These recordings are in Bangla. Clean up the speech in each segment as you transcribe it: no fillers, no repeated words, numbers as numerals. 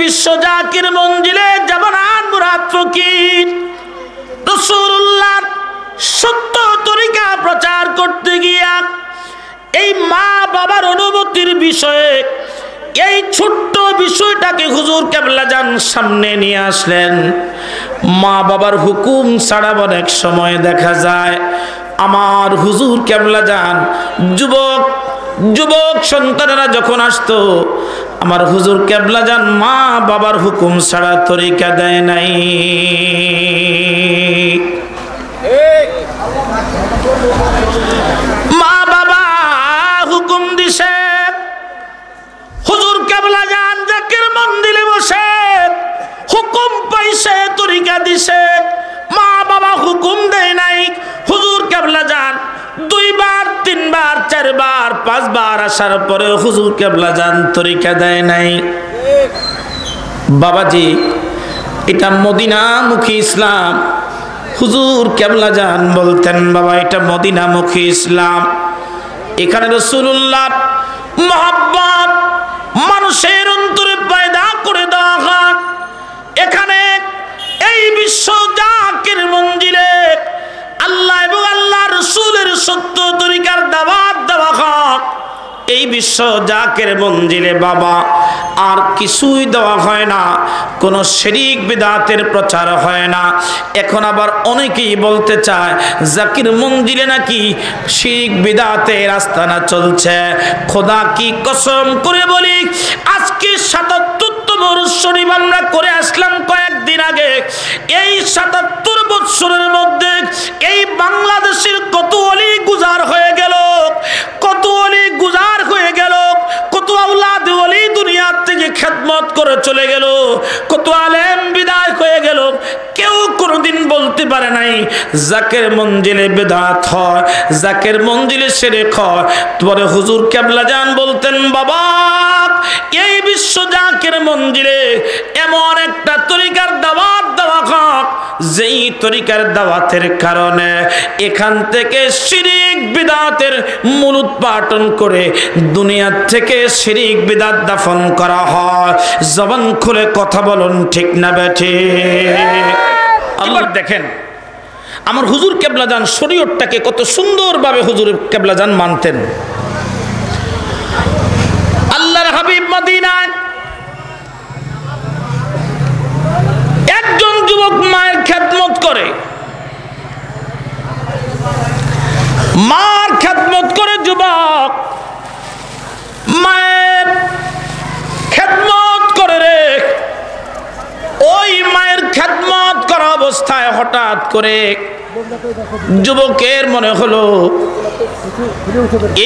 বিশ্ব জাকির মঞ্জিলে জাবানান মুরাদ ফকির রাসূলুল্লাহর সত্য তরিকা প্রচার করতে গিয়া এই মা বাবার অনুমতির বিষয়ে এই ছোট্ট বিষয়টাকে হুজুর কেবলা জান সামনে নিয়ে আসলেন। মা বাবার হুকুম ছাড়া অনেক সময় দেখা যায় আমার হুজুর কেবলা জান যুবক সন্তানেরা যখন আসতো আমার হুজুর কেবলা জান মা বাবার হুকুম ছাড়া তরিকা দেয় নাই। মা বাবা হুকুম দিছে, হুজুর কেবলা জান জাকির মন্দিরে বসে হুকুম পাইছে, তরিকা দিছে, মা বাবা হুকুম দেয় নাই। হুজুর কেবলা জান 2 বার 3 বার 4 বার 5 বার আসার পরে হুজুর কেবলা জান তরিকা দেয় নাই। বাবাজি, এটা মদিনামুখী ইসলাম। হুজুর কেবলা জান বলতেন বাবা এটা মদিনামুখী ইসলাম। এখানে রাসূলুল্লাহ মহব্বত মানুষের অন্তরে পয়দা করে দেওয়া হয়। এখানে এই বিশ্ব জাকির মঞ্জিলে আল্লাহ এবং আল্লাহ রাসূলের সত্য তরিকার দাওয়াত দেওয়া হয়। এই বিশ্ব জাকির মঞ্জিলে বাবা আর কিছুই দেওয়া হয় না, কোনো শিরক বিদআতের প্রচার হয় না। এখন আবার অনেকেই বলতে চায় জাকির মঞ্জিলে নাকি শিরক বিদআতের আস্তানা চলছে। খোদা কি কসম করে বলি, আজকে ৭৭তম শরীফ আমরা করে আসলাম কয়েকদিন আগে। এই ৭৭ বছরের মধ্যে এই বাংলাদেশের কত অলি গুজার হয়ে গেল, কত অলি গুজার হয়ে গেল, কত আওলাদ ওলি দুনিয়া থেকে খেদমত করে চলে গেল, কত আলেম বিদায় হয়ে গেল। কেউ কোনোদিন বলতে পারে নাই জাকির মঞ্জিলে বিদআত হয়, জাকির মঞ্জিলে শিরক হয়। পরে হুজুর কেবলা জান বলতেন বাবা এই বিশ্ব জাকির মঞ্জিলে এমন একটা তরিকার দাওয়াত দেওয়া হোক যেই তরিকার দাওয়াতের কারণে এখান থেকে শিরক বিদআতের মূল উৎপাটন করে দুনিয়া থেকে শিরক বিদআত দাফন করা হয়। জবান খুলে কথা বলুন ঠিক না বেঠিক? আল্লাহ দেখেন আমার হুজুর কেবলা জান শরীয়তটাকে কত সুন্দরভাবে হুজুর কেবলা জান মানতেন। আল্লাহর হাবিব মদিনায় একজন যুবক মায়ের খেদমত করে, মার খেদমত করে যুবক, মায়ের খেদমত করে রে। ওই মায়ের খেদমত করা অবস্থায় হঠাৎ করে যুবকের মনে হলো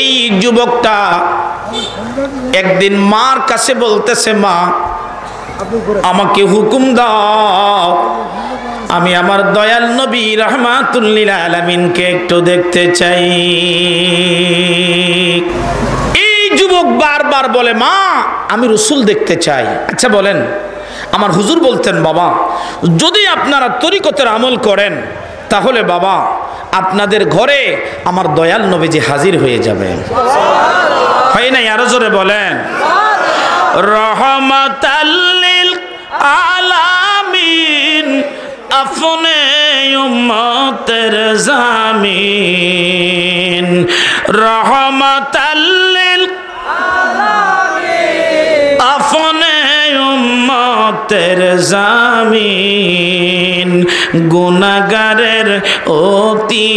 এই যুবকটা একদিন মার কাছে বলতেছে মা আমাকে হুকুম দাও, আমি আমার দয়াল নবী রাহমাতুল লিল আলামিনকে একটু দেখতে চাই। এই যুবক বারবার বলে মা আমি রাসূল দেখতে চাই। আচ্ছা বলেন, আমার হুজুর বলতেন বাবা যদি আপনারা তরিকতের আমল করেন তাহলে বাবা আপনাদের ঘরে আমার দয়াল নবীজি হাজির হয়ে যাবে। হয় না? আরো জোরে বলেন রহমাতাল লিল আলামিন আপনে উম্মতের জামিন। রহমাতাল লিল আলামিন আপনে উম্মতের জামিন। গুনাহগারের অতি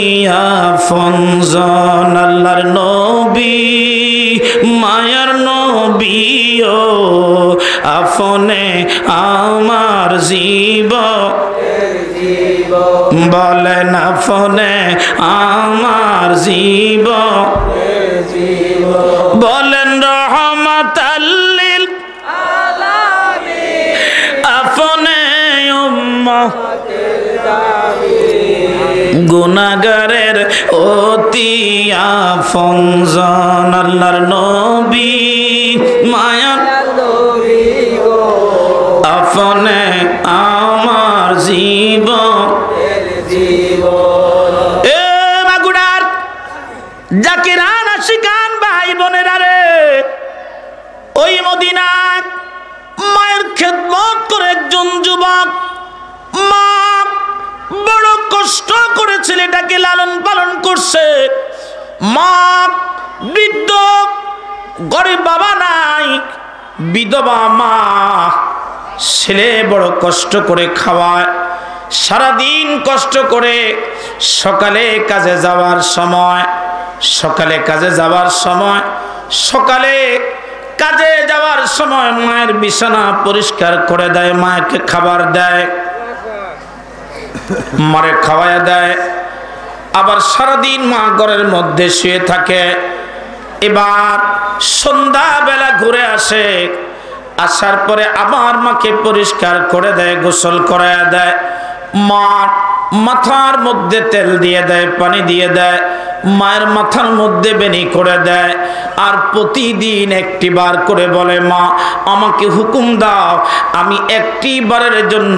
আপনজন আল্লাহর নবী মায়ার নবী ও আপনে আমার জীবন বলেন আপনে আমার জীবন বলেন রহমাতাল লিল আলামিন আপনে উম্মতের জামিন। গুনাহগারের অতি আপনজন আল্লাহর নবী মায়ার নবী গো আপনে আমার জীবন। এ মাগুড়ার জাকিরান আশিকান ভাই বোনেরা রে, ওই মদিনায় মায়ের খেদমত যুবক মা বড় কষ্ট করে ছেলেটাকে লালন পালন করছে। মা বৃদ্ধ, ঘরে বাবা নাই, বিধবা মা। ছেলে বড় কষ্ট করে খাওয়ায়, সারাদিন কষ্ট করে সকালে কাজে যাওয়ার সময় মায়ের বিছানা পরিষ্কার করে দেয়, মাকে খাবার দেয়, মারে খাওয়ায় দেয়। আবার সারাদিন মা ঘরের মধ্যে শুয়ে থাকে। এবার সন্ধ্যাবেলা ঘুরে আসে, আসার পরে আবার মাকে পরিষ্কার করে দেয়, গোসল করে দেয়, মার মাথার মধ্যে তেল দিয়ে দেয়, পানি দিয়ে দেয়, মায়ের মাথার মধ্যে বেনি করে দেয়। আর প্রতিদিন একটি বার করে বলে, মা আমাকে হুকুম দাও, আমি একটি বারের জন্য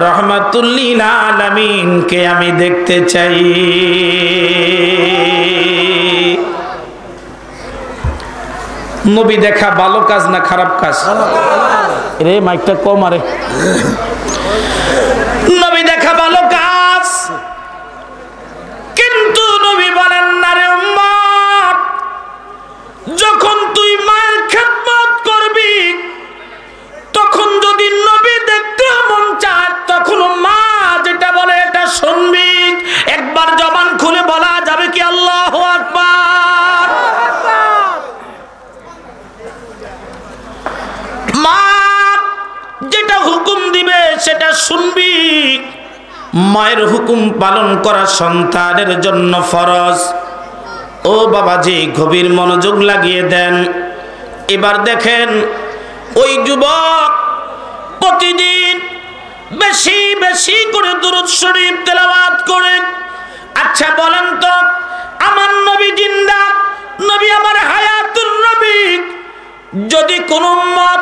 রহমাতুল্লিল আলামিনকে আমি দেখতে চাই। নবী দেখা ভালো কাজ না খারাপ কাজ? রে মাইকটা কম আরে। নবী দেখা ভালো কাজ, কিন্তু নবী বলেন না রে উম্মত, যখন তুই মায়ের খেদমত করবি তখন যদি নবী দেখতে মন চায় তখন মা যেটা বলে এটা শুনবি। একবার জবান খুলে বলা যাবে কি আল্লাহু আকবার? মা যেটা হুকুম দিবে সেটা শুনবি। মায়ের হুকুম পালন করা সন্তানের জন্য ফরজ। ও বাবাজি, গভীর মনোযোগ লাগিয়ে দেন। এবার দেখেন, ওই যুবক প্রতিদিন বেশি বেশি করে দুরূদ শরীফ তেলাওয়াত করে। আচ্ছা বলেন তো, আমার নবী জিন্দা, নবী আমার হায়াতুর নবী, যদি কোন উম্মত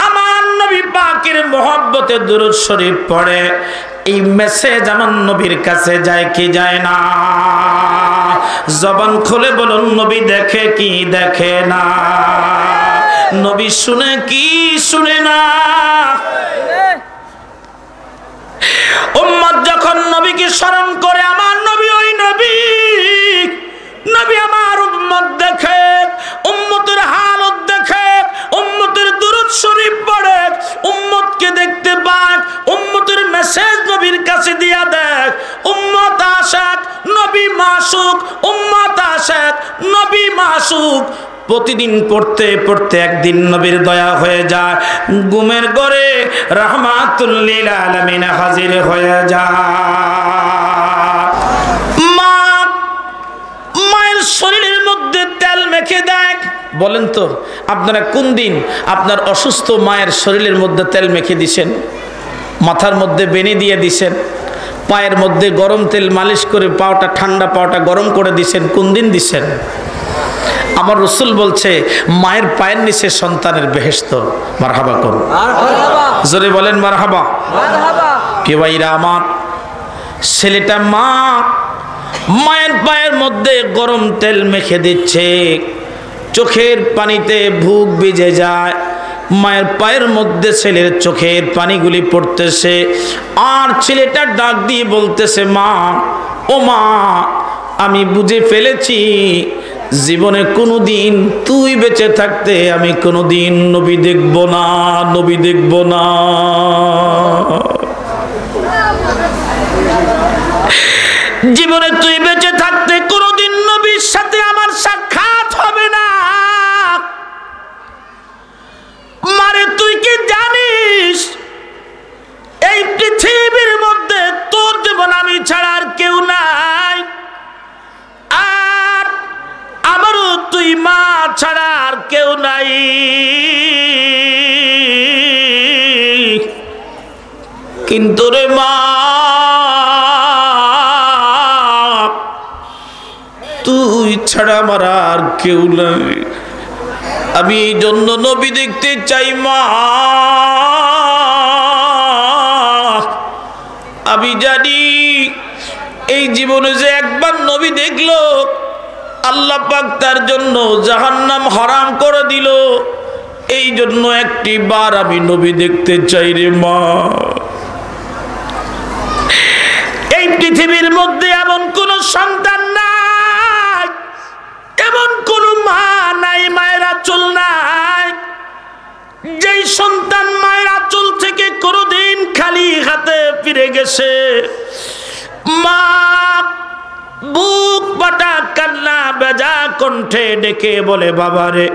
আমার নবী পাকের মহব্বতে দুরূদ শরীফ পড়ে, এই মেসেজ আমার নবীর কাছে যায় কি যায় না? জবান খুলে বলুন, নবী দেখে কি দেখে না? নবী শুনে কি শুনে না? উম্মত যখন নবীকে স্মরণ করে, আমার নবী ওই নবী, নবী আমার উম্মত দেখে, উম্মতের হালত দেখে, উম্মতের দুরূদ শরীফ পড়ে, উম্মতকে দেখতে পায়, উম্মতের মেসেজ নবীর কাছে দিয়া দেয়। উম্মত আশাক, নবী মাসুক, উম্মত আশাক, নবী মাসুক। প্রতিদিন পড়তে পড়তে একদিন নবীর দয়া হয়ে যায়, ঘুমের ঘরে রহমাতুল্লিল আলামিন হাজির হয়ে যায়। মায়ের শরীরের মধ্যে তেল মেখে দেয়। বলেন তো, আপনারা কোন দিন আপনার অসুস্থ মায়ের শরীরের মধ্যে তেল মেখে দিছেন? মাথার মধ্যে বেনি দিয়ে দিছেন, পায়ের মধ্যে গরম তেল মালিশ করে পাওটা ঠান্ডা, পাওটা গরম করে দিছেন? কোন দিন দিছেন? আমার রাসূল বলছে, মায়ের পায়ের নিচে সন্তানের বেহেশত। মারহাবা করুন, জোরে বলেন মারহাবা। কে ভাইরা আমার, ছেলেটা মায়ের পায়ের মধ্যে গরম তেল মেখে দিচ্ছে, চোখের পানিতে বুক ভিজে যায়, মায়ের পায়ের মধ্যে ছেলের চোখের পানিগুলি পড়তেছে। আর ছেলেটা ডাক দিয়ে বলতেছে, মা, ও মা, আমি বুঝে ফেলেছি জীবনে কোনোদিন তুই বেঁচে থাকতে আমি কোনোদিন নবী দেখব না, নবী দেখব না। জীবনে তুই বেঁচে থাকতে কোনোদিন নবীর সাথে আমার সাক্ষাৎ হবে না। মারে, তুই কি জানিস এই পৃথিবীর মধ্যে তোর যেমন আমি ছাড়া আর কেউ নাই, আর আমারও তুই মা ছাড়া আর কেউ নাই। কিন্তু রে মা, তুই ছাড়া আমার আর কেউ নাই, আমি এই জন্য নবী দেখতে চাই মা। আমি জানি এই জীবনে যে একবার নবী দেখলো, আল্লাহ পাক তার জন্য জাহান্নাম হারাম করে দিল। এই জন্য একটি বার আমি নবী দেখতে চাই রে মা। পৃথিবীর মধ্যে এমন কোন সন্তান নাই, এমন কোন মা নাই, মায়ের আঁচল নাই, যেই সন্তান মায়ের আঁচল থেকে কোনদিন খালি হাতে ফিরে গেছে। মা বুক পাটা কান্না বেজা কণ্ঠে ডেকে বলে, বাবারে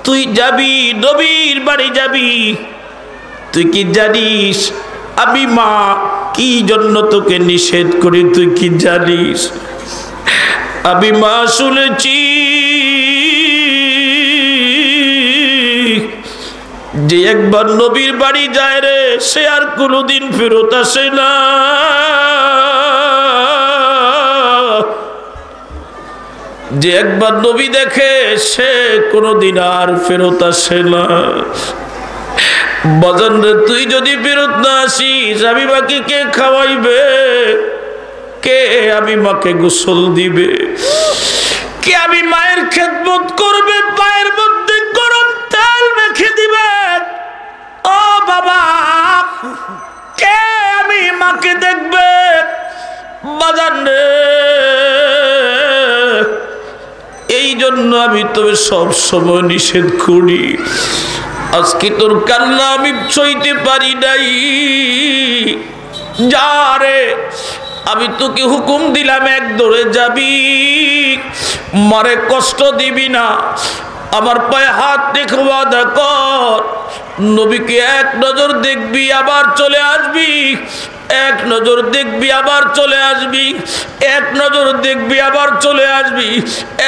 তুই যাবি, নবীর বাড়ি যাবি, তুই কি জানিস আমি মা কি জন্য তোকে নিষেধ করি? তুই কি জানিস? আমি মা শুনেছি যে একবার নবীর বাড়ি যায় রে, সে আর কোনোদিন ফেরত আসে না। যে একবার নবী দেখে সে কোনোদিন আর ফেরত আসে না। বাজান রে, তুই যদি ফেরত না আসিস, আমি মাকে কে খাওয়াইবে? কে আমি মাকে গোসল দিবে? কে আমি মায়ের খেদমত করবে? পায়ের মধ্যে গরম তেল মেখে দিবে? ও বাবা, কে আমি মাকে দেখবে? বাজান রে, এই জন্য আমি তবে সব সময় নিষেধ করি। আজকে তোর কান্না আমি সইতে পারি নাই। যা রে, আমি তোকে হুকুম দিলাম এক দৌড়ে যাবি, মারে কষ্ট দিবি না। আমার পায়ে হাত রেখে ওয়াদা কর, নবীকে এক নজর দেখবি আবার চলে আসবি, এক নজর দেখবি আবার চলে আসবি, এক নজর দেখবি আবার চলে আসবি,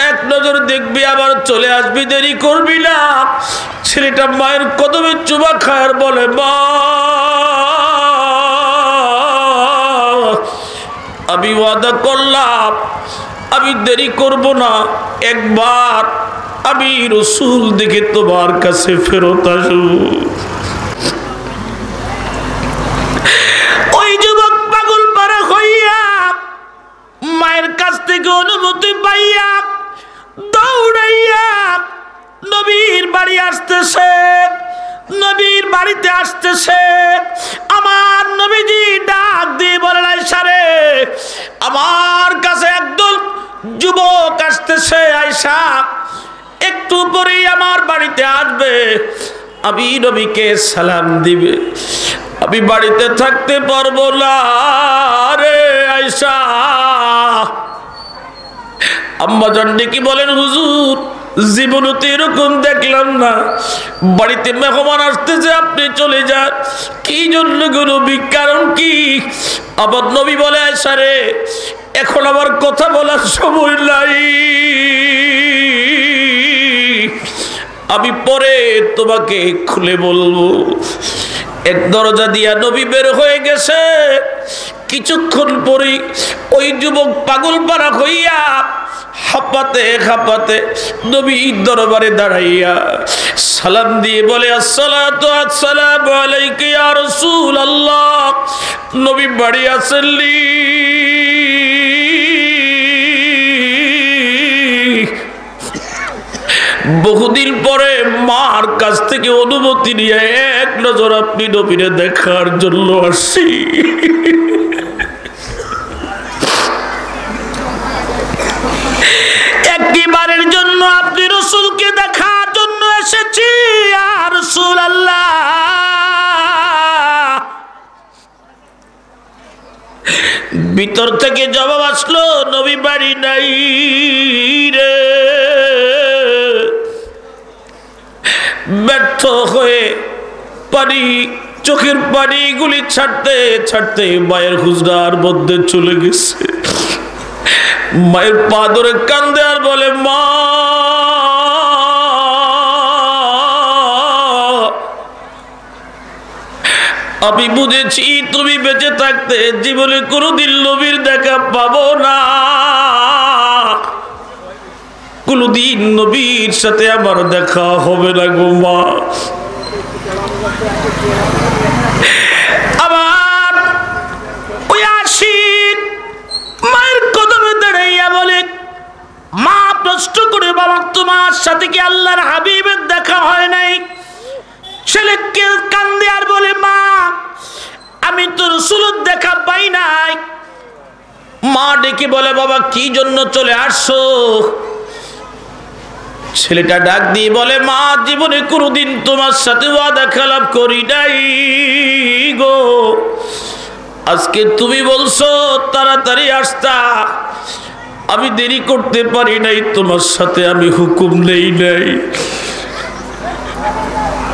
এক নজর দেখবি আবার চলে আসবি, দেরি করবি না। ছেলেটা মায়ের কদমে চুমা খায় বলে, মা আমি ওয়াদা করলাম আমি দেরি করব না, একবার আমি রসুল দেখে তোমার কাছে ফেরত আসব। ওই যুবক পাগল পারা হইয়া মায়ের কাছ থেকে অনুমতি পাইয়া দৌড়াইয়া নবীর বাড়ি আসতেছে, নবীর বাড়িতে আসতেছে। আমার নবীজি ডাক দিয়ে বলেন, আয়েশা রে, আমার কাছে একদল যুবক আসতেছে, আয়েশা একটু পরেই আমার বাড়িতে আসবে, আমি নবীকে সালাম দিবে, আমি বাড়িতে থাকতে পারবো না রে আয়েশা। আম্মা জান কি বলেন, হুজুর জীবনে তো এরকম দেখলাম না, বাড়িতে মেহমান আসতেছে আপনি চলে যান, কি জন্য গো নবী, কারণ কি? আবার নবী বলে, আয়েশা রে, এখন আমার কথা বলার সময় নাই, আমি পরে তোমাকে খুলে বলবো। এক দরজা দিয়া নবী বের হয়ে গেছে। কিছুক্ষণ পরে ওই যুবক পাগল পারা হইয়া হাঁপাতে হাঁপাতে নবীর দরবারে দাঁড়াইয়া সালাম দিয়ে বলে, আসসালাতু আসসালামু আলাইকা ইয়া রাসূলুল্লাহ। নবী বাড়ি আসেননি। বহুদিন পরে মার কাছ থেকে অনুমতি নিয়ে এক নজর আপনি নবীরে দেখার জন্য আসছি। একবারের জন্য আপনি রাসূলকে দেখার জন্য এসেছি ইয়া রাসূলুল্লাহ। ভিতর থেকে জবাব আসলো, নবী বাড়ি নাই রে। ব্যর্থ হয়ে পানি, চোখের পানি গুলি ছাড়তে ছাড়তে মায়ের হুজরার মধ্যে চলে গেছে। মায়ের পা ধরে কান্দে আর বলে, মা আমি বুঝেছি তুমি বেঁচে থাকতে জীবনে কোনোদিন নবীর দেখা পাবো না, কোনদিন নবীর সাথে আমার দেখা হবে না গো মা। আবার ওই আশিক মায়ের কদমে দাঁড়াইয়া বলে, মা প্রশ্ন করে, বাবা তোমার সাথে কি আল্লাহর হাবিবের দেখা হয় নাই? ছেলেকে কান্দে আর বলে, মা আমি তো রাসূলের দেখা পাই নাই, মা ডেকে বলে, বাবা কি জন্য চলে আসছো? ছেলেটা ডাক দিয়ে বলে, মা জীবনে কোনোদিন তোমার সাথে ওয়াদা খেলাপ করি নাই গো, আজকে তুমি বলছো তাড়াতাড়ি আসতা, আমি দেরি করতে পারি নাই, তোমার সাথে আমি হুকুম নেই নাই।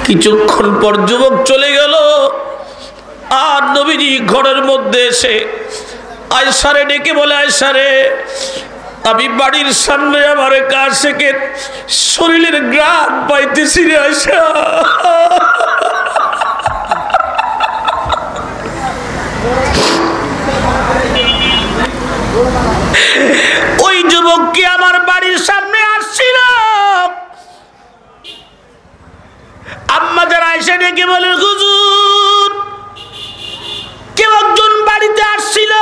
কিছুক্ষণ পর যুবক চলে গেল, আর নবীজি ঘরের মধ্যে এসে আয়েশারে ডেকে বলে, আয়েশারে আমি বাড়ির সামনে আমার কার থেকে শরীরের ঘ্রাণ পাইতেছি রে আয়েশা। ওই যুবক কি আমার বাড়ির সামনে আসছিল? আম্মা যারা আয়েশা ডেকে বলে, হুজুর কেউ একজন বাড়িতে আসছিল,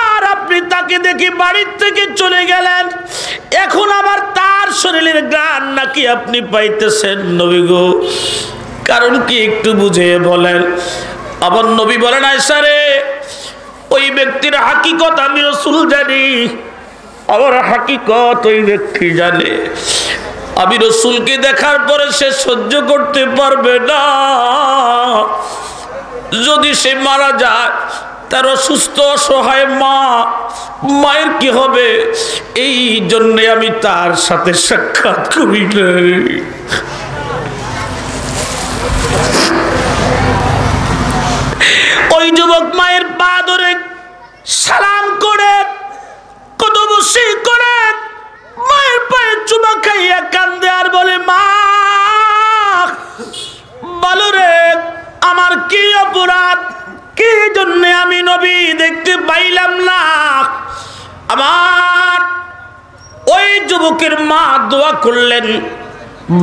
আর আপনি তাকে দেখে বাড়ির থেকে চলে গেলেন, এখন আবার তার শরীরের ঘ্রাণ নাকি আপনি পাইতেছেন নবী গো, কারণ কি একটু বুঝে বলেন। আবার নবী বলেন, আয়েশা রে ওই ব্যক্তির হাকিকত আমি রাসূল জানি, আমার হাকিকত ওই ব্যক্তি জানে। আমি রাসূলকে দেখার পরে সে সহ্য করতে পারবে না, যদি সে মারা যায় তার অসুস্থ অসহায় মায়ের কি হবে, এই জন্যে আমি তার সাথে সাক্ষাৎ করি নাই। ওই যুবক মায়ের পা ধরে সালাম করে কদমবসি করে মায়ের পায়ে চুমা খাইয়া কান্দে আর বলে, মা বলো রে আমার কি অপরাধ, কি জন্য আমি নবী দেখতে পাইলাম না? আমার ওই যুবকের মা দোয়া করলেন,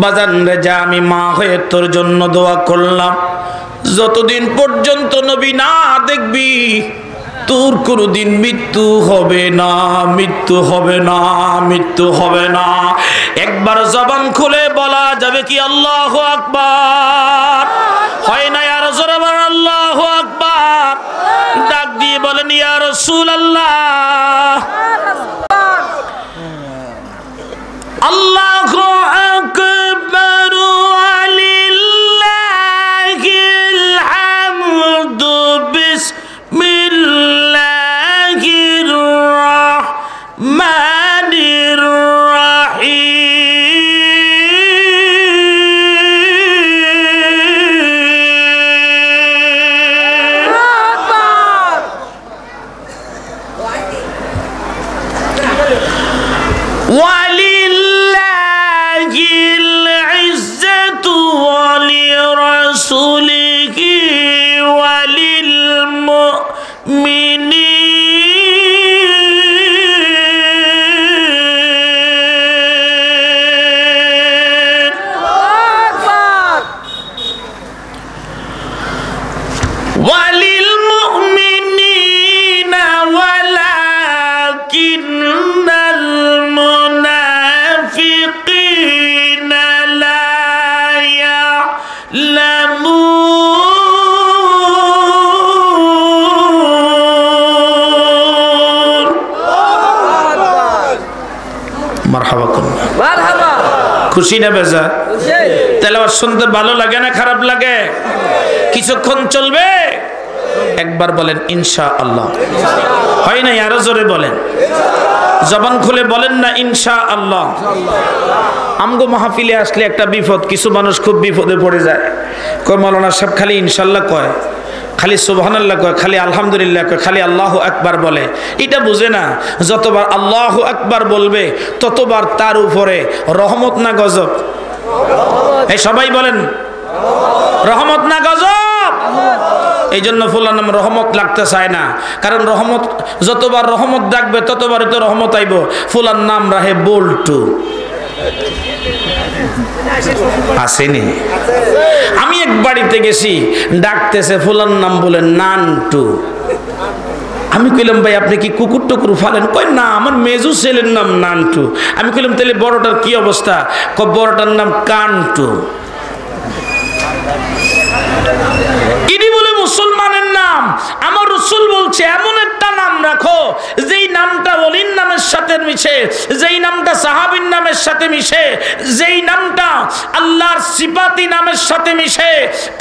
বাজান রে যা আমি মা হয়ে তোর জন্য দোয়া করলাম, যতদিন পর্যন্ত নবী না দেখবি তোর কোনোদিন মৃত্যু হবে না, মৃত্যু হবে না, মৃত্যু হবে না। একবার জবান খুলে বলা যাবে কি আল্লাহু আকবার? হয় না ইয়া রাসূলুল্লাহ, আল্লাহু আকবার। ডাক দিয়ে বলেন, ইয়া রাসূলুল্লাহ, আল্লাহু আকবার ওয়ালিল্লাহিল হামদু বিসমিল্লাহির রাহমানির রাহিম। ওয়ালিল্লাহিল ইজ্জাতু ওয়ালিরাসূলিহি ওয়ালিল মুমিনিন। ওয়ালিল মুমিনিনা ওয়ালাকিন্নাল মুনাফিকিনা লা ইয়ালামুন। মারহাবা করুন, মারহাবা। খুশি না বেজা? তেলাওয়াত শুনতে ভালো লাগে না খারাপ লাগে? কিছুক্ষণ চলবে, একবার বলেন ইনশাআল্লাহ। হয় না? আরো জোরে বলেন, জবান খুলে বলেন না ইনশাআল্লাহ। আমগো মাহফিলে আসলে একটা বিপদ, কিছু মানুষ খুব বিপদে পড়ে যায়, কয় মাওলানা সাহেব খালি ইনশাআল্লাহ কয়, খালি সুবহানাল্লাহ কয়, খালি আলহামদুলিল্লাহ কয়, খালি আল্লাহু আকবার বলে। এটা বুঝে না, যতবার আল্লাহু আকবার বলবে ততবার তার উপরে রহমত না গজব? এই সবাই বলেন রহমত না গজব? এই জন্য ফুলার নাম রহমত লাগতে চায় না, কারণ রহমত যতবার রহমত ডাকবে ততবারই তো রহমত আইব। ফুলার নাম রাহে বল্টু, আসেনি? আমি এক বাড়িতে গেছি, ডাকতেছে ফুলার নাম বলে নানটু। আমি কইলাম ভাই আপনি কি কুকুর টুকুর ফালেন? কই না, আমার মেজু ছেলের নাম নানটু। আমি কইলাম তাহলে বড়টার কি অবস্থা? কই বড়টার নাম কানটু। ইনি বলে মুসলমানের নাম, আমার রাসূল বলছে এমন একটা নাম রাখ রাখো, যেই নামটা ওলির নামের সাথে মিশে, যেই নামটা সাহাবীর নামের সাথে মিশে, যেই নামটা আল্লাহর সিফাতি নামের সাথে মিশে।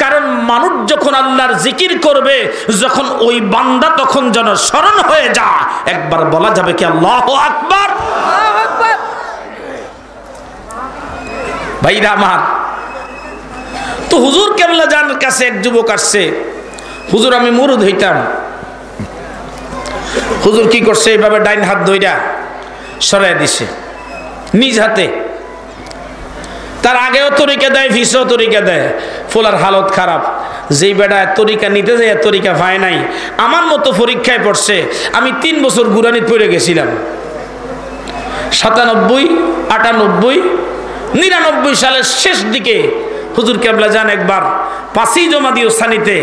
কারণ মানুষ যখন আল্লাহর জিকির করবে, যখন ওই বান্দা তখন যেন স্মরণ হয়ে যায়, একবার বলা যাবে কি আল্লাহু আকবার। ভাইরা আমার, তো হুজুর কেবলা জানের কাছে এক যুবক আসছে, হুজুর আমি মুরুদ হইতাম। হুজুর কি করছে, এইভাবে ডাইন হাত ধইরা সরাই দিছে নিজ হাতে। তার আগেও তরিকা দেয়, ফিসও তরিকা দেয়, ফোলার হালত খারাপ। যেই বেটা তরিকা নিতে যায় তরিকা পায় নাই, আমার মতো পরীক্ষায় পড়ছে। আমি 3 বছর গুরানিত পড়ে গেছিলাম, 97, 98, 99 সালের শেষ দিকে হুজুর কেবলা জান একবার 5ই জমাদিও সানিতে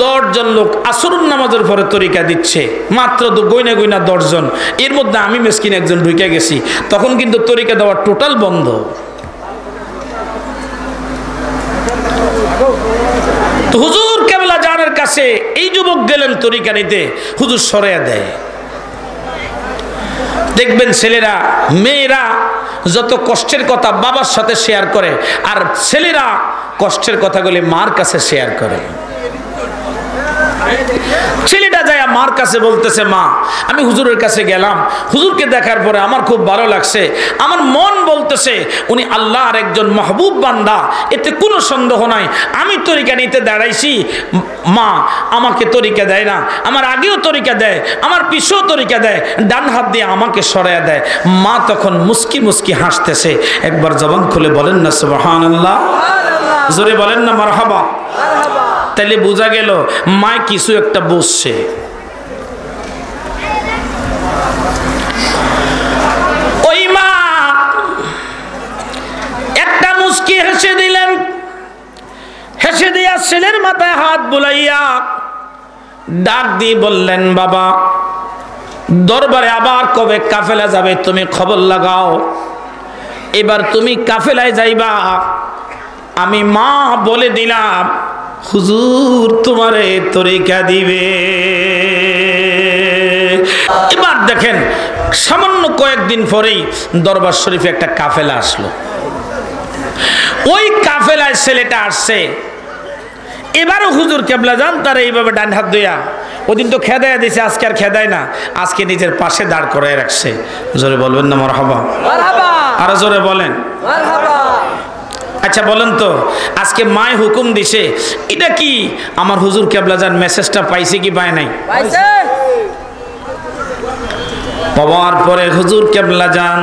10 জন লোক আসরুন নামাজের পরে তরিকা দিচ্ছে, মাত্র গইনা গইনা 10 জন। এর মধ্যে আমি মেসকিন একজন ঢুকে গেছি। তখন কিন্তু তরিকা দেওয়া টোটাল বন্ধ। তো হুজুর কেবলা জানের কাছে এই যুবক গেলেন তরিকা নিতে, হুজুর সরাইয়া দেয়। দেখবেন ছেলেরা মেয়েরা যত কষ্টের কথা বাবার সাথে শেয়ার করে, আর ছেলেরা কষ্টের কথাগুলি মার কাছে শেয়ার করে। ছেলেটা যায় মার কাছে বলতেছে, মা আমি হুজুরের কাছে গেলাম, হুজুরকে দেখার পরে আমার খুব ভালো লাগছে, আমার মন বলতেছে উনি আল্লাহর একজন মাহবুব বান্দা, এতে কোনো সন্দেহ নাই। আমি তরিকা নিতে দাঁড়াইছি, মা আমাকে তরিকা দেয় না, আমার আগেও তরিকা দেয়, আমার পিছেও তরিকা দেয়, ডান হাত দিয়ে আমাকে সরাইয়া দেয়। মা তখন মুস্কি মুস্কি হাসতেছে। একবার জবান খুলে বলেন না সুবহানাল্লাহ, জোরে বলেন না মারহাবা। তাইলে বোঝা গেল মা কিছু একটা বুঝছে। ওই মা একটা মুস্কি হেসে দিলেন, হেসে দিয়া ছেলের মাথায় হাত বুলাইয়া ডাক দিয়ে বললেন, বাবা দরবারে আবার কবে কাফেলা যাবে তুমি খবর লাগাও। এবার তুমি কাফেলায় যাইবা, আমি মা বলে দিলাম হুজুর তোমারে তরিকা দিবে। এবার দেখেন সামান্য কয়েকদিন পরেই দরবার শরীফে একটা কাফেলা আসলো। ওই কাফেলায় ছেলেটা আসছে। এবারও হুজুর কেবলা জান তারা এইভাবে ডান হাত ধুইয়া, ওদিন তো খেদায় দিয়েছে, আজকে আর খেদায় না, আজকে নিজের পাশে দাঁড় করায় রাখছে। জোরে বলবেন না মারহাবা, আরো জোরে বলেন। আচ্ছা বলেন তো, আজকে মায় হুকুম দিছে, এটা কি আমার হুজুর কেবলা জান মেসেজটা পাইছে কি পায় নাই? পাওয়ার পরে হুজুর কেবলা জান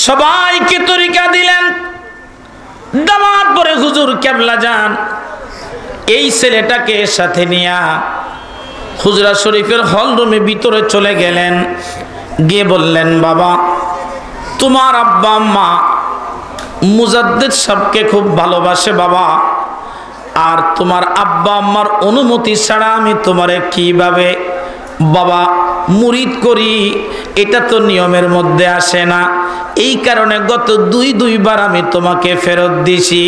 সবাইকে তরিকা দিলেন। দেওয়ার পরে হুজুর কেবলা জান এই ছেলেটাকে সাথে নিয়া হুজরা শরীফের হল রুমে ভিতরে চলে গেলেন। গিয়ে বললেন, বাবা তোমার আব্বা আম্মা মুজাদ্দিদ সাহেবকে খুব ভালোবাসে বাবা, আর তোমার আব্বা আম্মার অনুমতি ছাড়া আমি তোমারে কিভাবে বাবা মুরিদ করি, এটা তো নিয়মের মধ্যে আসে না। এই কারণে গত 2বার আমি তোমাকে ফেরত দিছি।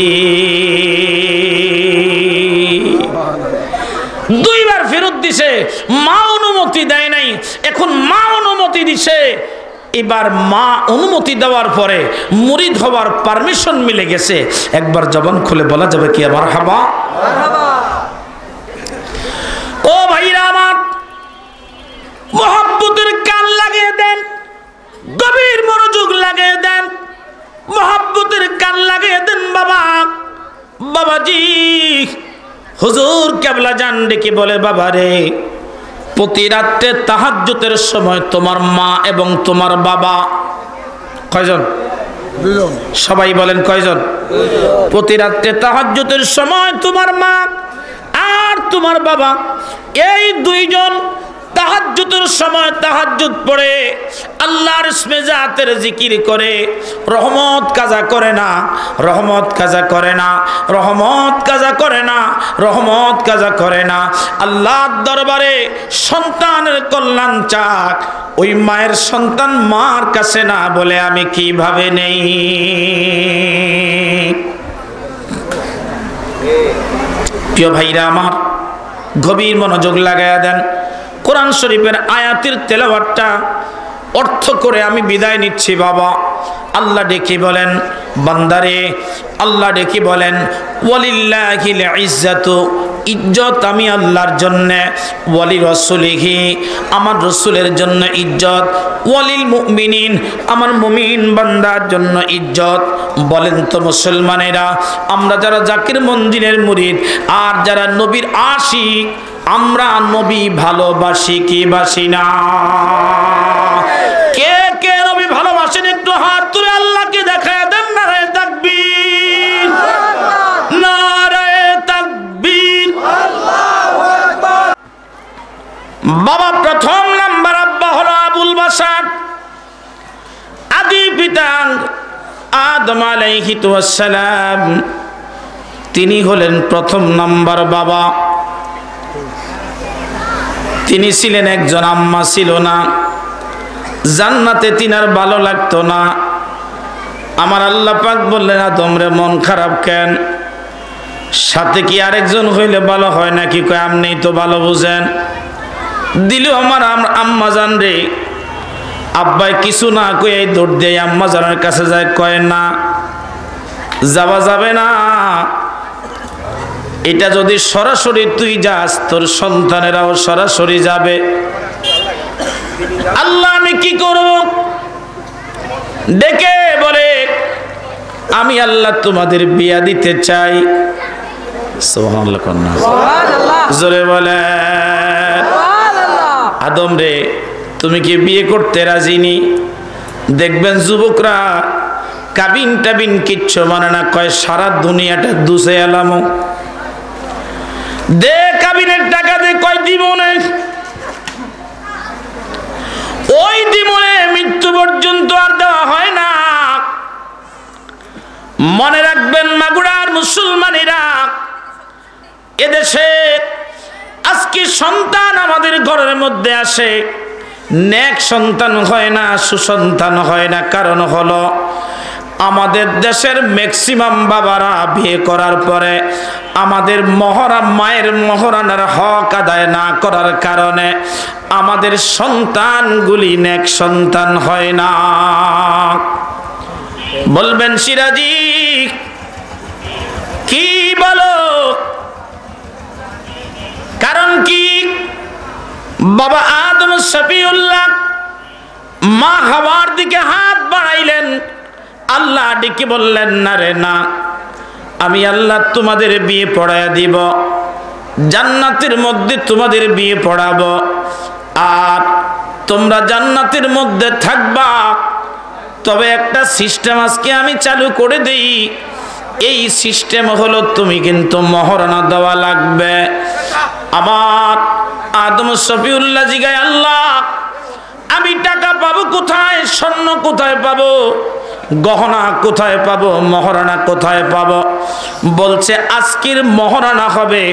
2বার ফেরত দিছে, মা অনুমতি দেয় নাই, এখন মা অনুমতি দিছে। এবার মা অনুমতি দেওয়ার পরে মুরিদ হওয়ার পারমিশন মিলে গেছে। একবার জবান খুলে বলা যাবে কি মারহাবা। ও ভাইরা আমার, মহব্বতের কান লাগিয়ে দেন, গভীর মনোযোগ লাগিয়ে দেন, মহব্বতের কান লাগিয়ে দেন বাবা। বাবাজি হুজুর কেবলা জান ডেকে বলে, বাবা রে প্রতি রাত্রে তাহাজ্জুদের সময় তোমার মা এবং তোমার বাবা কয়জন? সবাই বলেন কয়জন? প্রতি রাত্রে তাহাজ্জুদের সময় তোমার মা আর তোমার বাবা এই 2 জন তাহাজ্জুদের সময় তাহাজ্জুদ পড়ে আল্লাহর ইসমে জাতের জিকির করে, রহমত কাজা করে না, রহমত কাজা করে না, রহমত কাজা করে না, রহমত কাজা করে না। আল্লাহর দরবারে সন্তানের কল্যাণ চাক, ওই মায়ের সন্তান মার কাছে না বলে আমি কিভাবে নেই? প্রিয় ভাইরা আমার, গভীর মনোযোগ লাগায়া দেন। কোরআন শরীফের আয়াতের তেলাওয়াতটা অর্থ করে আমি বিদায় নিচ্ছি বাবা। আল্লাহ ডেকে বলেন বান্দারে, আল্লাহ ডেকে বলেন ওয়ালিল্লাহিল ইজ্জাতু, ইজ্জত আমি আল্লাহর জন্য, ওয়ালি রাসূলিহি, আমার রাসূলের জন্য ইজ্জত, ওয়ালিল মুমিনিন, আমার মুমিন বান্দার জন্য ইজ্জত। বলেন তো মুসলমানেরা, আমরা যারা জাকির মঞ্জিলের মুরিদ আর যারা নবীর আশিক, আমরা নবী ভালোবাসি কি বাসি না? কে কে নবী ভালোবাসেন একটু হাত তুলে আল্লাহকে দেখায় দেন। নারায়ে তাকবীর, নারায়ে তাকবীর, আল্লাহু আকবার। বাবা প্রথম নাম্বার আব্বা হলো আবুল বাশার, আদি পিতা আদম আলাইহিস সালাম, তিনি হলেন প্রথম নাম্বার বাবা। তিনি ছিলেন একজন আম্মা, ছিল না জান্নাতে, তিনার ভালো লাগতো না। আমার আল্লাহ পাক বললেন আদম রে মন খারাপ কেন? সাথে কি আরেকজন হইলে ভালো হয় নাকি? কয় আপনি তো ভালো বুঝেন। দিল আমার আম্মা জান রে। আব্বাই কিছু না কয়ে দৌড় দিয়ে আম্মা জানের কাছে যায়, কয় না যাওয়া যাবে না, এটা যদি সরাসরি তুই যাস তোর সন্তানেরাও সরাসরি যাবে। আল্লাহ আমি কি করব? ডেকে বলে আমি আল্লাহ তোমাদের বিয়া দিতে চাই। সুবহানাল্লাহ, সুবহানাল্লাহ, জোরে বলে আদম রে তুমি কি বিয়ে করতে রাজি নি? দেখবেন যুবকরা কাবিন টাবিন কিচ্ছু মানে না, কয় সারা দুনিয়াটা দুসে এলামো দে, কাবিনের টাকা দে, কয় দিবনে। ওই দিবনে মৃত্যু পর্যন্ত আর দেওয়া হয় না। মনে রাখবেন মাগুরার মুসলমানেরা, এদেশে আজকে সন্তান আমাদের ঘরের মধ্যে আসে, নেক সন্তান হয় না, সুসন্তান হয় না। কারণ হলো আমাদের দেশের ম্যাক্সিমাম বাবারা বিয়ে করার পরে আমাদের মায়ের মহারানার হক আদায় না করার কারণে আমাদের সন্তানগুলি নেক সন্তান হয় না। বলবেন সিরাজি কি বলো? কারণ কি? বাবা আদম শফিউল্লাহ মা হাওয়ার দিকে হাত বাড়াইলেন। আল্লাহ ডেকে বললেন না রে না, আমি আল্লাহ তোমাদের বিয়ে পড়ায়া দিব, জান্নাতের মধ্যে তোমাদের বিয়ে পড়াবো, আর তোমরা জান্নাতের মধ্যে থাকবা। তবে একটা সিস্টেম আজকে আমি চালু করে দেই। এই সিস্টেম হলো তুমি কিন্তু মহারণা দেওয়া লাগবে। আমার আদম শফিউল্লাহ জিগায় আল্লাহ আমি টাকা পাবো কোথায়? স্বর্ণ কোথায় পাবো? গহনা কোথায় পাবো? মহারণা কোথায় পাবো? বলছে আজকের মহারণা হবে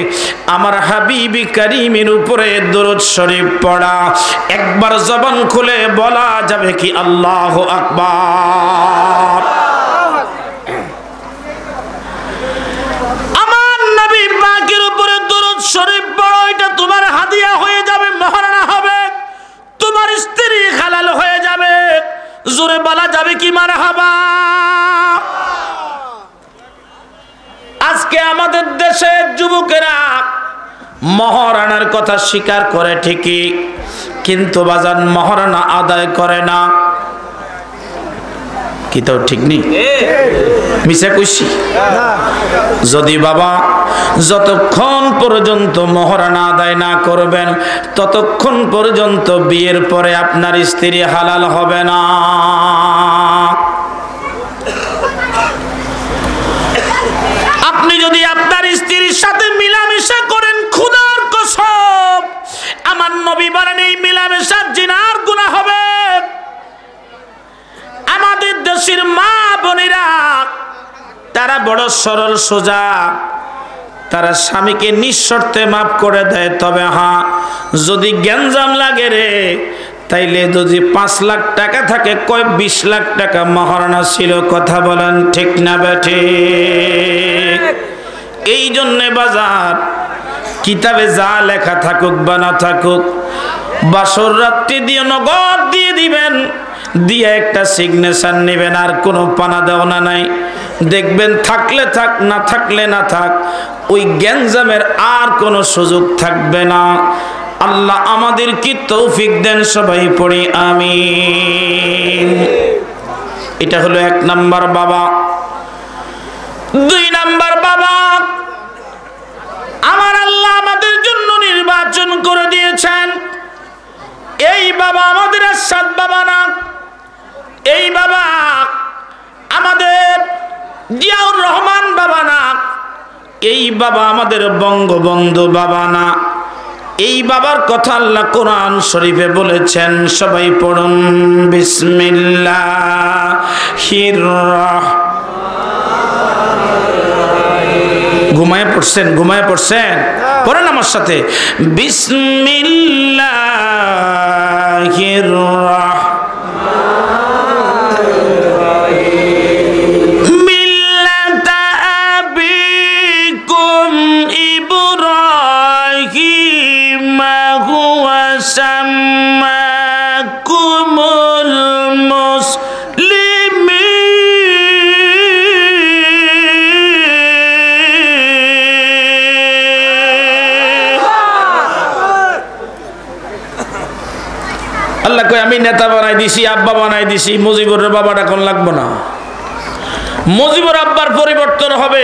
আমার হাবিবি কারীমের উপরে দরুদ শরীফ পড়া। একবার জবান খুলে বলা যাবে কি আল্লাহু আকবার? আমার নবী পাকের উপরে দরুদ শরীফ পড়া, এটা তোমার হাদিয়া হয়ে যাবে, মহারণা হবে, তোমার স্ত্রী হালাল হয়ে যাবে। জোরে বলা যাবে কি মারহাবা? আজকে আমাদের দেশের যুবকেরা মহারানার কথা স্বীকার করে ঠিকই, কিন্তু বাজান মহারানা আদায় করে না। কি তো ঠিক নেই? মিছা কইছি? যদি বাবা যতক্ষণ পর্যন্ত মহারণা আদায় না করবেন ততক্ষণ পর্যন্ত বিয়ের পরে আপনার স্ত্রী হালাল হবে না। আপনি যদি আপনার স্ত্রীর সাথে মিলামেশা করেন, খোদার কসম আমার নবী বলেন এই মিলামেশার জিনার গুনাহ হবে। আমাদের দেশের মা বোনেরা তারা বড় সরল সোজা, তারা স্বামীকে নিঃশর্তে মাফ করে দেয়। তবে হ্যাঁ, যদি গ্যাঞ্জাম লাগে রে, তাইলে যদি 5 লাখ টাকা থাকে, কয় 20 লাখ টাকা মহারণা ছিল। কথা বলেন ঠিক না বেঠে? এই জন্যে বাজার কিতাবে যা লেখা থাকুক বা না থাকুক, বাসর রাত্রি দিয়ে নগদ দিয়ে দিবেন, দিয়ে একটা সিগনেচার নেবেন, আর কোনো পানা দেওয়া নাই। দেখবেন থাকলে থাক, না থাকলে না থাক, ওই গ্যাঞ্জামের আর কোনো সুযোগ থাকবে না। আল্লাহ আমাদের কি তৌফিক দেন, সবাই পড়ি আমিন। এটা হলো 1 নাম্বার বাবা। 2 নাম্বার বাবা, আমার আল্লাহ আমাদের জন্য নির্বাচন করে দিয়েছেন। এই বাবা আমাদের আসাদ বাবা না, এই বাবা আমাদের জিয়াউর রহমান বাবা না, এই বাবা আমাদের বঙ্গবন্ধু বাবা না। এই বাবার কথা আল্লাহ কোরআন শরীফে বলেছেন, সবাই পড়ুন বিসমিল্লাহির রাহমানির। ঘুমায় পড়ছেন পড়েন আমার সাথে, বিসমিল্লাহির রাহমানির আল্লাহ কই আমি নেতা বানাই দিছি, আব্বা বানাই দিছি, মুজিবুর বাবাটা কোন লাগবো না। মুজিবুর আব্বার পরিবর্তন হবে,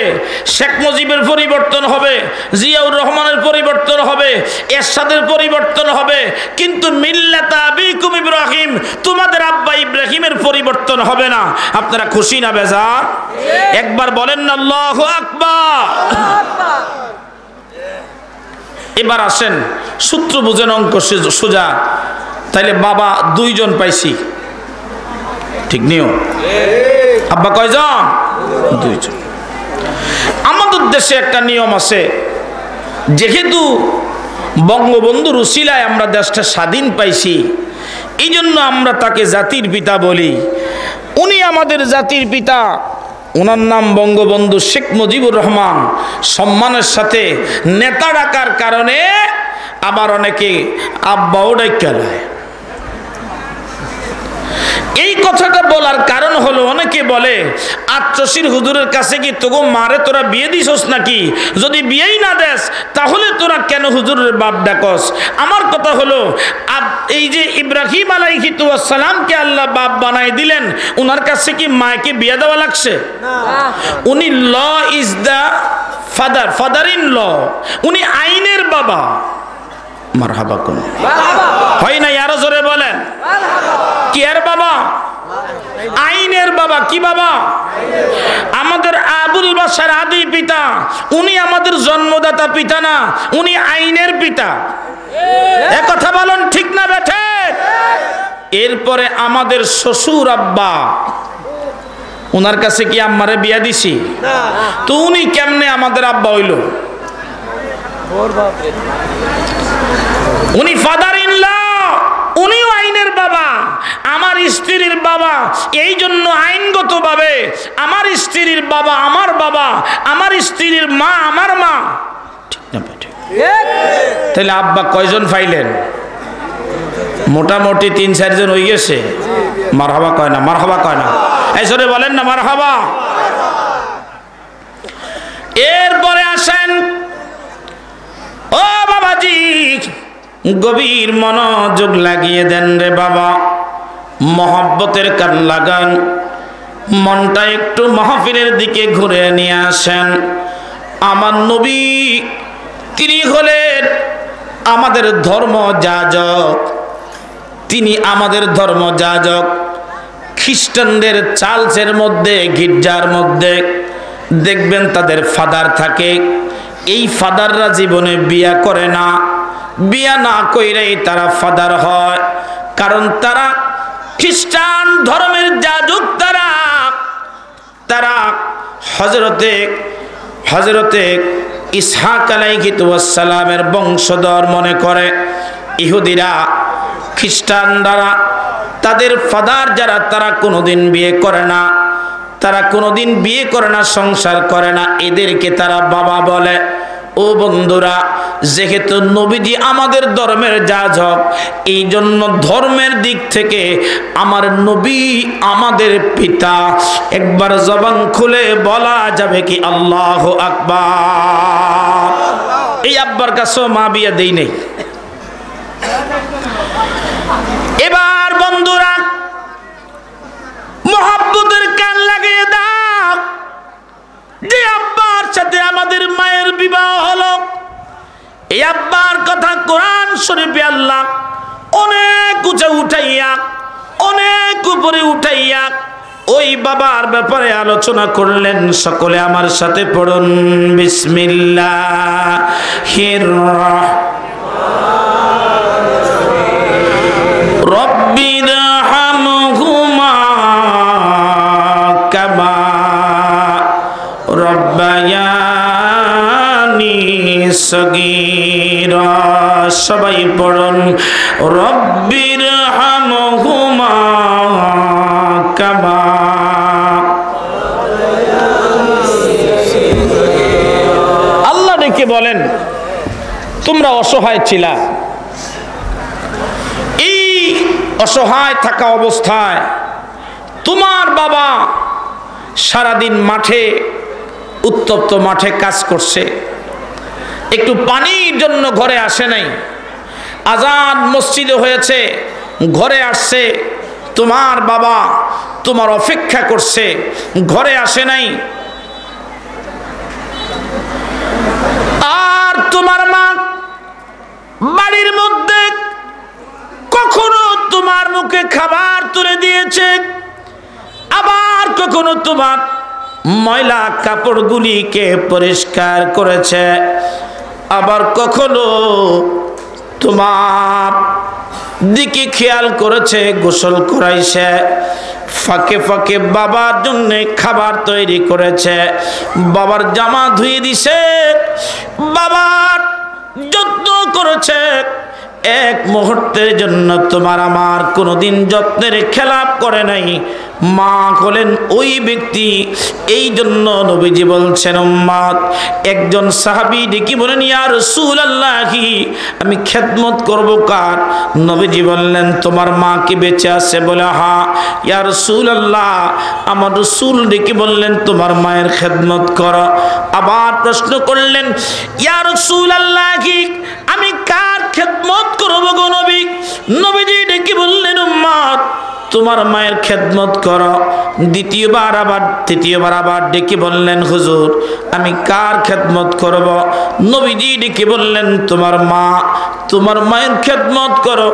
শেখ মুজিবের পরিবর্তন হবে, জিয়াউর রহমানের পরিবর্তন হবে, এরশাদের পরিবর্তন হবে, কিন্তু মিল্লাত আবিকুম ইব্রাহিম, তোমাদের আব্বা ইব্রাহিমের পরিবর্তন হবে না। আপনারা খুশি না বেজার? একবার বলেন না আল্লাহু আকবার। এবার আসেন, সূত্র বুঝেন, অঙ্ক সোজা। তাইলে বাবা 2 জন পাইছি, ঠিক নিও? আব্বা কয়জন? 2 জন। আমাদের দেশে একটা নিয়ম আছে, যেহেতু বঙ্গবন্ধুর উসিলায় আমরা দেশটা স্বাধীন পাইছি, এই জন্য আমরা তাকে জাতির পিতা বলি। উনি আমাদের জাতির পিতা, ওনার নাম বঙ্গবন্ধু শেখ মুজিবুর রহমান। সম্মানের সাথে নেতা ডাকার কারণে আবার অনেকে আব্বাও ডাইকা নেয়। এই কথাটা বলার কারণ হলো, অনেকে বলে আত্মশীর হুজুরের কাছে কি তোগো মারে তোরা বিয়ে দিছস নাকি? যদি বিয়েই না দেস তাহলে তোরা কেন হুজুরের বাপ ডাকস? আমার কথা হলো, এই যে ইব্রাহিম আলাইহিস সালামকে আল্লাহ বাপ বানাই দিলেন, ওনার কাছে কি মাকে বিয়ে দেওয়া লাগছে? উনি law is the father in law, উনি আইনের বাবা। মারহাবা কোন হয় না? আরো জোরে বলেন, কি এর বাবা? আইনের বাবা। কি বাবা? আমাদের আবুল বাশার আদি পিতা, উনি আমাদের জন্মদাতা পিতা না, উনি আইনের পিতা। এ কথা বলেন ঠিক না বেঠে? এরপরে আমাদের শ্বশুর আব্বা, উনার কাছে কি আম্মারে বিয়া দিছি? তো উনি কেমনে আমাদের আব্বা হইল? উনি ফাদার ইন ল, উনিও আইনের বাবা, আমার স্ত্রীর বাবা। এই জন্য আইনগতভাবে আমার স্ত্রীর বাবা আমার বাবা, আমার স্ত্রীর মা আমার মা। ঠিক না বেঠিক? তাহলে আব্বা কয়জন পাইলেন? মোটামুটি 3-4 জন হয়ে গেছে। মারহাবা কয় না? মারহাবা কয় না? এই জোরে বলেন না মারহাবা। এরপরে আসেন, ও বাবাজি, গভীর মনোযোগ লাগিয়ে দেন রে বাবা, মহব্বতের কান লাগান, মনটা একটু মাহফিলের দিকে ঘুরে নিয়ে আসেন। আমার নবী, তিনি হলেন আমাদের ধর্ম যাজক, তিনি আমাদের ধর্ম যাজক। খ্রিস্টানদের চার্চের মধ্যে, গির্জার মধ্যে দেখবেন তাদের ফাদার থাকে। এই ফাদাররা জীবনে বিয়া করে না, বিয়া না কইরেই তারা ফাদার হয়, কারণ তারা খ্রিস্টান ধর্মের যাজক। তারা হজরতে ইসহাক আলাইহিস সালামের বংশধর মনে করে। ইহুদিরা, খ্রিস্টানরা তাদের ফাদার যারা, তারা কোনোদিন বিয়ে করে না, তারা কোনোদিন বিয়ে করে না, সংসার করে না, এদেরকে তারা বাবা বলে। ও বন্ধুরা, যেহেতু নবীজি আমাদের ধর্মের যাজক, এই জন্য ধর্মের দিক থেকে আমার নবী আমাদের পিতা। একবার জবান খুলে বলা যাবে কি আল্লাহু আকবার? এই আব্বার কাছেও মা বিয়া দেই নেই। এবার বন্ধুরা মোহাব্বতের কান লাগিয়ে দাও, যে আব্বার সাথে আমাদের মায়ের বিবাহ হলো, এই আব্বার কথা কোরআন শরীফে আল্লাহ অনেক উঁচে উঠাইয়া, অনেক উপরে উঠাইয়া ওই বাবার ব্যাপারে আলোচনা করলেন। সকলে আমার সাথে পড়ুন, বিসমিল্লাহির রব্বিরহামহুমা কামা রব্বায়ানি সগীরা। সবাই পড়ুন, রব্বিরহামহুমা কামা। আল্লাহ ডেকে বলেন, তোমরা অসহায় ছিলা, এই অসহায় থাকা অবস্থায় তোমার বাবা সারাদিন মাঠে, উত্তপ্ত মাঠে কাজ করছে, একটু পানির জন্য ঘরে আসে নাই, আজান মসজিদে হয়েছে, ঘরে আসছে, তোমার বাবা তোমার অপেক্ষা করছে, ঘরে আসে নাই। আর তোমার মা বাড়ির মধ্যে কখনো তোমার মুখে খাবার তুলে দিয়েছে, আবার কখনো তোমার ময়লা কাপড়গুলিকে পরিষ্কার করেছে, আবার কখনো তোমার দিকে খেয়াল করেছে, গোসল করাইছে, ফাঁকে ফাঁকে বাবার জন্য খাবার তৈরি করেছে, বাবার জামা ধুয়ে দিছে, বাবার যত্ন করেছে। এক মুহূর্তের জন্য তোমার আমার কোনোদিন যত্নের খেলাপ করে নাই। মা হলেন ওই ব্যক্তি। এই জন্য নবীজি বলছেন, উম্মত, একজন সাহাবী ডেকে বলেন, ইয়া রাসূলুল্লাহ, আমি খেদমত করব কার? নবীজি বললেন, তোমার মা কি বেঁচে আছে? বলে হ্যাঁ। ইয়া রাসূলুল্লাহ, আমার রাসূল ডেকে বললেন, তোমার মায়ের খেদমত করো। আবার প্রশ্ন করলেন, ইয়া রাসূলুল্লাহ, আমি কার খেদমত করব গো নবী? নবীজি ডেকে বললেন, উম্মত, তোমার মায়ের খেদমত করো। তৃতীয়বার আবার ডেকে বললেন, হুজুর, আমি কার খেদমত করব? নবীজি ডেকে বললেন, তোমার মায়ের খেদমত করো।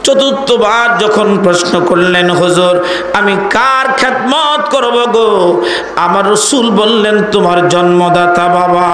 চতুর্থবার যখন প্রশ্ন করলেন, হুজুর, আমি কার খেদমত করব গো? আমার রাসূল বললেন, তোমার জন্মদাতা বাবা।